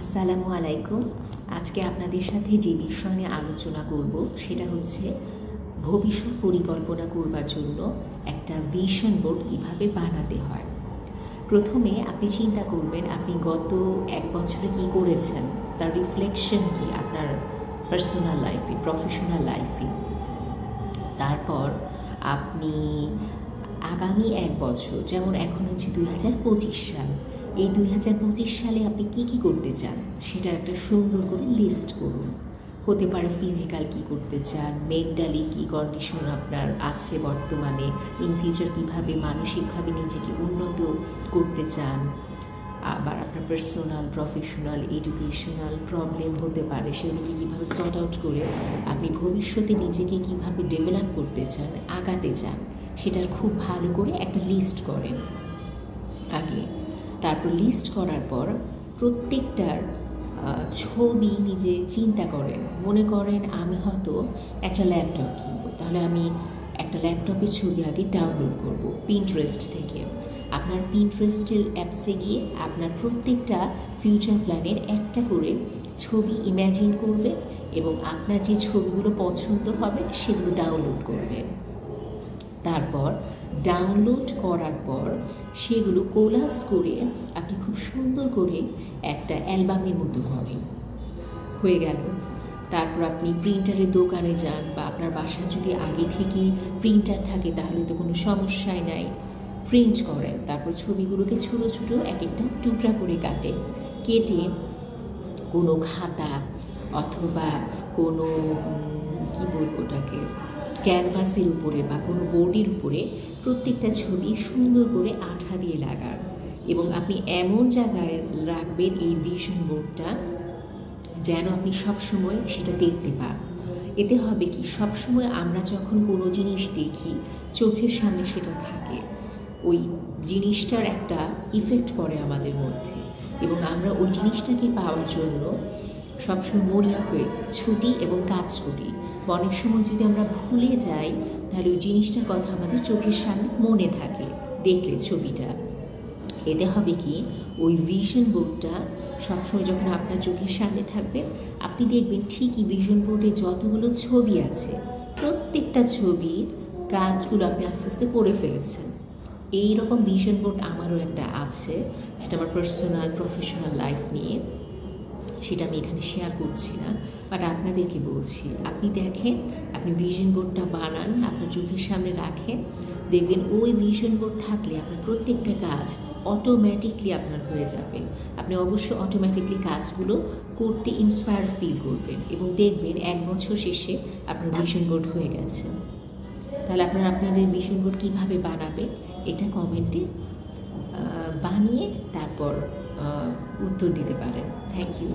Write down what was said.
আসসালামু আলাইকুম। আজকে আপনাদের সাথে যে বিষয় নিয়ে আলোচনা করব সেটা হচ্ছে ভবিষ্যৎ পরিকল্পনা করবার জন্য একটা ভিশন বোর্ড কিভাবে বানাতে হয়। প্রথমে আপনি চিন্তা করবেন আপনি গত এক বছরে কি করেছেন, তার রিফ্লেকশন কি আপনার পার্সোনাল লাইফে, প্রফেশনাল লাইফে। তারপর আপনি আগামী এক বছর, যেমন এখন হচ্ছে 2025 সাল, এই 2025 সালে আপনি কি করতে চান সেটার একটা সুন্দর করে লিস্ট করুন। হতে পারে ফিজিক্যাল কি করতে চান, মেন্টালি কি কন্ডিশন আপনার আছে বর্তমানে, ইন ফিউচার কীভাবে মানসিকভাবে নিজেকে উন্নত করতে চান, আবার আপনার পার্সোনাল, প্রফেশনাল, এডুকেশনাল প্রবলেম হতে পারে, সেগুলোকে কীভাবে সর্ট আউট করে আপনি ভবিষ্যতে নিজেকে কীভাবে ডেভেলপ করতে চান, আগাতে চান, সেটার খুব ভালো করে একটা লিস্ট করেন আগে। তারপর লিস্ট করার পর প্রত্যেকটার ছবি নিজে চিন্তা করেন। মনে করেন আমি হয়তো একটা ল্যাপটপ কিনবো, তাহলে আমি একটা ল্যাপটপের ছবি আগে ডাউনলোড করব পিন্টারেস্ট থেকে। আপনার পিন্টারেস্টের অ্যাপসে গিয়ে আপনার প্রত্যেকটা ফিউচার প্ল্যানের একটা করে ছবি ইম্যাজিন করবেন এবং আপনার যে ছবিগুলো পছন্দ হবে সেগুলো ডাউনলোড করবেন। তারপর ডাউনলোড করার পর সেগুলো কোলাজ করে আপনি খুব সুন্দর করে একটা অ্যালবামের মতো করেন। হয়ে গেল। তারপর আপনি প্রিন্টারের দোকানে যান, বা আপনার বাসায় যদি আগে থেকে প্রিন্টার থাকে তাহলে তো কোনো সমস্যাই নাই, প্রিন্ট করেন। তারপর ছবিগুলোকে ছোটো ছোটো এক একটা টুকরা করে কাটেন। কেটে কোনো খাতা অথবা কোনো কী বলবো ওটাকে, ক্যানভাসের উপরে বা কোনো বোর্ডের উপরে প্রত্যেকটা ছবি সুন্দর করে আঠা দিয়ে লাগান এবং আপনি এমন জায়গায় রাখবেন এই ভিশন বোর্ডটা যেন আপনি সবসময় সেটা দেখতে পান। এতে হবে কি, সবসময় আমরা যখন কোনো জিনিস দেখি চোখের সামনে সেটা থাকে, ওই জিনিসটার একটা ইফেক্ট পড়ে আমাদের মধ্যে এবং আমরা ওই জিনিসটাকে পাওয়ার জন্য সবসময় মরিয়া হয়ে ছুটি এবং কাজ করি। অনেক সময় যদি আমরা ভুলে যাই তাহলে ওই জিনিসটার কথা আমাদের চোখের সামনে মনে থাকে দেখলে ছবিটা। এতে হবে কি, ওই ভিশন বোর্ডটা সবসময় যখন আপনার চোখের সামনে থাকবে আপনি দেখবেন ঠিকই ভিশন বোর্ডে যতগুলো ছবি আছে প্রত্যেকটা ছবির কাজগুলো আপনি আস্তে আস্তে করে ফেলেছেন। এই রকম ভিশন বোর্ড আমারও একটা আছে, যেটা আমার পার্সোনাল প্রফেশনাল লাইফ নিয়ে, সেটা আমি এখানে শেয়ার করছি না, বাট আপনাদেরকে বলছি আপনি দেখেন, আপনি ভিশন বোর্ডটা বানান, আপনার চোখের সামনে রাখেন, দেখবেন ওই ভিশন বোর্ড থাকলে আপনার প্রত্যেকটা কাজ অটোমেটিকলি আপনার হয়ে যাবে। আপনি অবশ্যই অটোমেটিকলি কাজগুলো করতে ইন্সপায়ার ফিল করবেন এবং দেখবেন এক বছর শেষে আপনার ভিশন বোর্ড হয়ে গেছে। তাহলে আপনাদের ভিশন বোর্ড কীভাবে বানাবেন এটা কমেন্টে বানিয়ে তারপর উত্তর দিতে পারেন। Thank you.